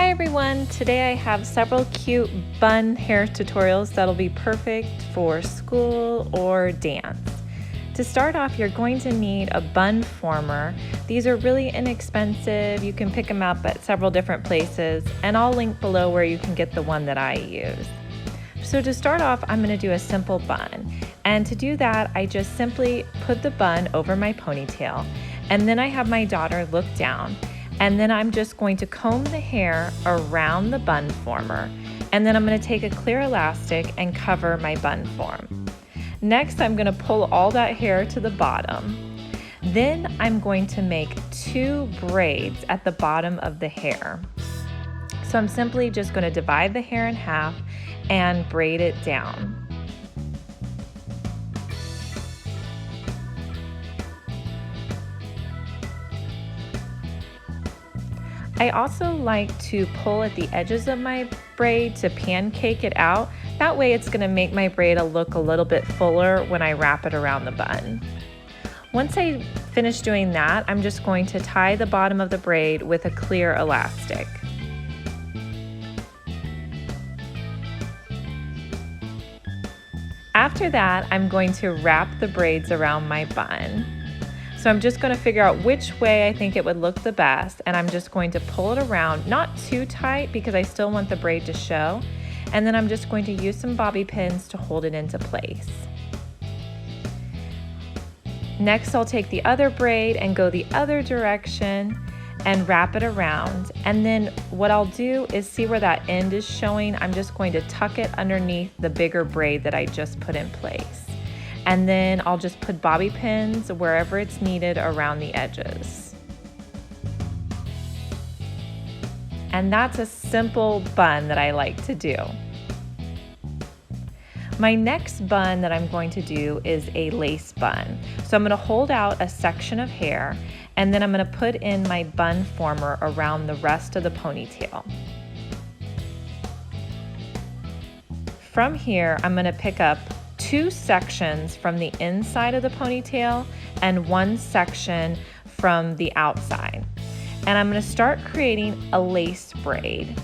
Hi everyone, today I have several cute bun hair tutorials that'll be perfect for school or dance. To start off, you're going to need a bun former. These are really inexpensive. You can pick them up at several different places, and I'll link below where you can get the one that I use. So to start off, I'm going to do a simple bun. And to do that, I just simply put the bun over my ponytail, and then I have my daughter look down. And then I'm just going to comb the hair around the bun former. And then I'm going to take a clear elastic and cover my bun form. Next, I'm going to pull all that hair to the bottom. Then I'm going to make 2 braids at the bottom of the hair. So I'm simply just going to divide the hair in half and braid it down. I also like to pull at the edges of my braid to pancake it out. That way it's going to make my braid look a little bit fuller when I wrap it around the bun. Once I finish doing that, I'm just going to tie the bottom of the braid with a clear elastic. After that, I'm going to wrap the braids around my bun. So I'm just going to figure out which way I think it would look the best, and I'm just going to pull it around, not too tight because I still want the braid to show, and then I'm just going to use some bobby pins to hold it into place. Next, I'll take the other braid and go the other direction and wrap it around, and then what I'll do is see where that end is showing. I'm just going to tuck it underneath the bigger braid that I just put in place. And then I'll just put bobby pins wherever it's needed around the edges. And that's a simple bun that I like to do. My next bun that I'm going to do is a lace bun. So I'm going to hold out a section of hair, and then I'm going to put in my bun former around the rest of the ponytail. From here, I'm going to pick up 2 sections from the inside of the ponytail and 1 section from the outside. And I'm going to start creating a lace braid.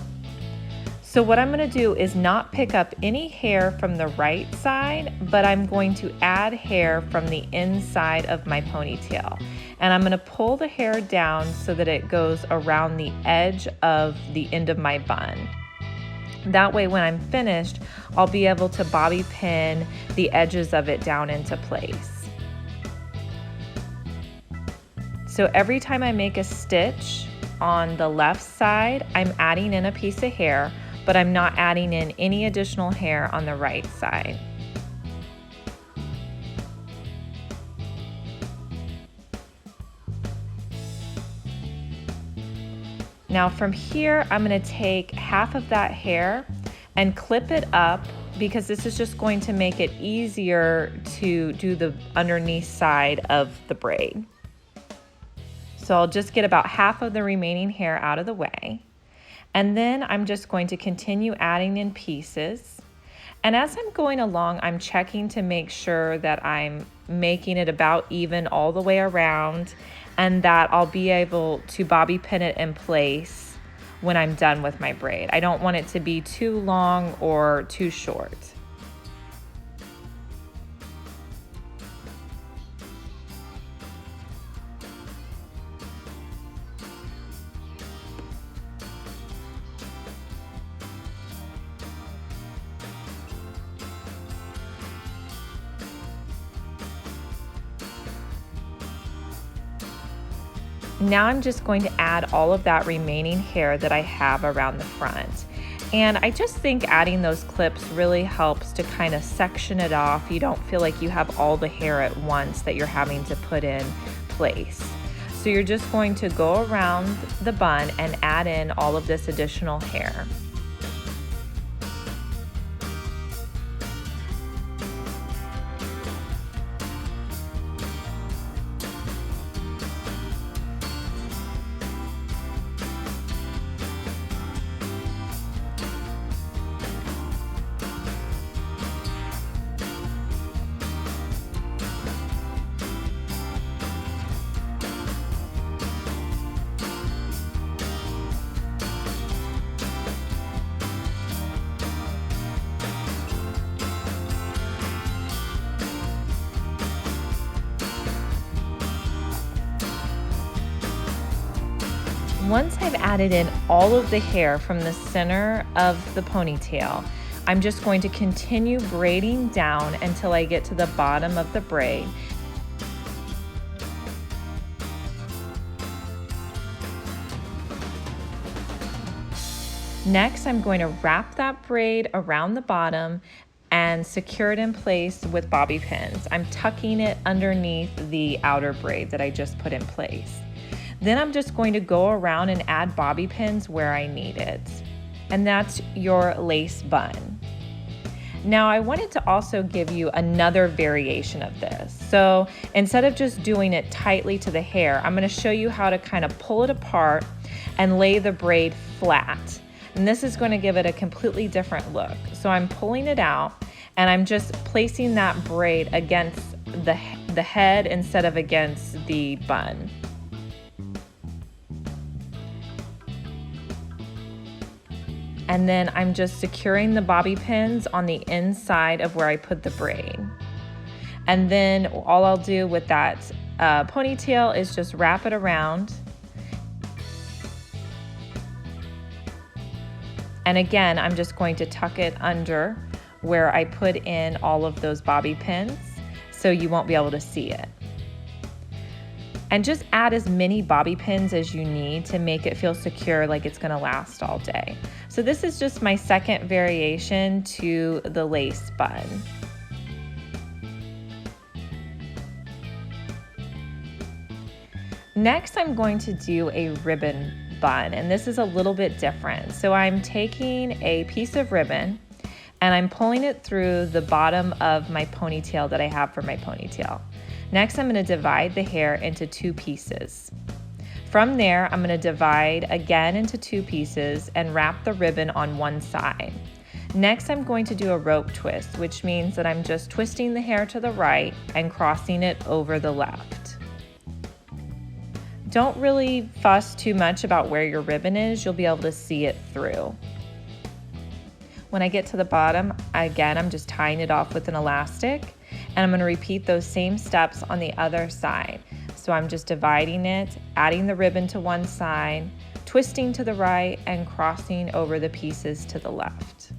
So what I'm going to do is not pick up any hair from the right side, but I'm going to add hair from the inside of my ponytail. And I'm going to pull the hair down so that it goes around the edge of the end of my bun. That way when I'm finished, I'll be able to bobby pin the edges of it down into place. So every time I make a stitch on the left side, I'm adding in a piece of hair, but I'm not adding in any additional hair on the right side. Now from here, I'm going to take half of that hair and clip it up because this is just going to make it easier to do the underneath side of the braid. So I'll just get about half of the remaining hair out of the way. And then I'm just going to continue adding in pieces. And as I'm going along, I'm checking to make sure that I'm making it about even all the way around, and that I'll be able to bobby pin it in place when I'm done with my braid. I don't want it to be too long or too short. Now I'm just going to add all of that remaining hair that I have around the front. And I just think adding those clips really helps to kind of section it off. You don't feel like you have all the hair at once that you're having to put in place. So you're just going to go around the bun and add in all of this additional hair. Once I've added in all of the hair from the center of the ponytail, I'm just going to continue braiding down until I get to the bottom of the braid. Next, I'm going to wrap that braid around the bottom and secure it in place with bobby pins. I'm tucking it underneath the outer braid that I just put in place. Then I'm just going to go around and add bobby pins where I need it. And that's your lace bun. Now I wanted to also give you another variation of this. So instead of just doing it tightly to the hair, I'm going to show you how to kind of pull it apart and lay the braid flat. And this is going to give it a completely different look. So I'm pulling it out and I'm just placing that braid against the head instead of against the bun. And then I'm just securing the bobby pins on the inside of where I put the braid. And then all I'll do with that ponytail is just wrap it around. And again, I'm just going to tuck it under where I put in all of those bobby pins so you won't be able to see it. And just add as many bobby pins as you need to make it feel secure, like it's gonna last all day. So this is just my second variation to the lace bun. Next, I'm going to do a ribbon bun, and this is a little bit different. So I'm taking a piece of ribbon and I'm pulling it through the bottom of my ponytail that I have for my ponytail. Next, I'm going to divide the hair into two pieces. From there, I'm going to divide again into two pieces and wrap the ribbon on one side. Next, I'm going to do a rope twist, which means that I'm just twisting the hair to the right and crossing it over the left. Don't really fuss too much about where your ribbon is, you'll be able to see it through. When I get to the bottom, again, I'm just tying it off with an elastic, and I'm going to repeat those same steps on the other side. So I'm just dividing it, adding the ribbon to one side, twisting to the right, and crossing over the pieces to the left.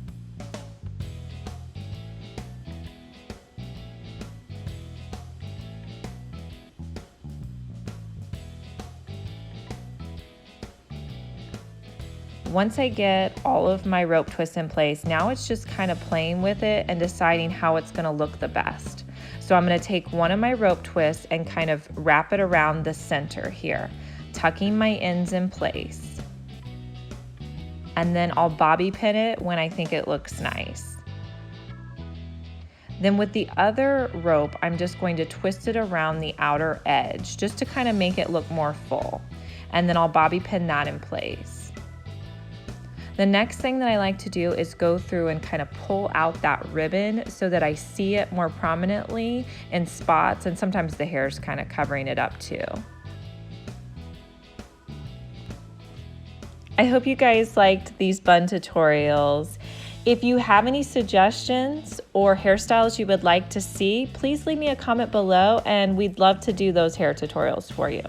Once I get all of my rope twists in place, now it's just kind of playing with it and deciding how it's going to look the best. So I'm going to take one of my rope twists and kind of wrap it around the center here, tucking my ends in place. And then I'll bobby pin it when I think it looks nice. Then with the other rope, I'm just going to twist it around the outer edge just to kind of make it look more full. And then I'll bobby pin that in place. The next thing that I like to do is go through and kind of pull out that ribbon so that I see it more prominently in spots, and sometimes the hair's kind of covering it up too. I hope you guys liked these bun tutorials. If you have any suggestions or hairstyles you would like to see, please leave me a comment below and we'd love to do those hair tutorials for you.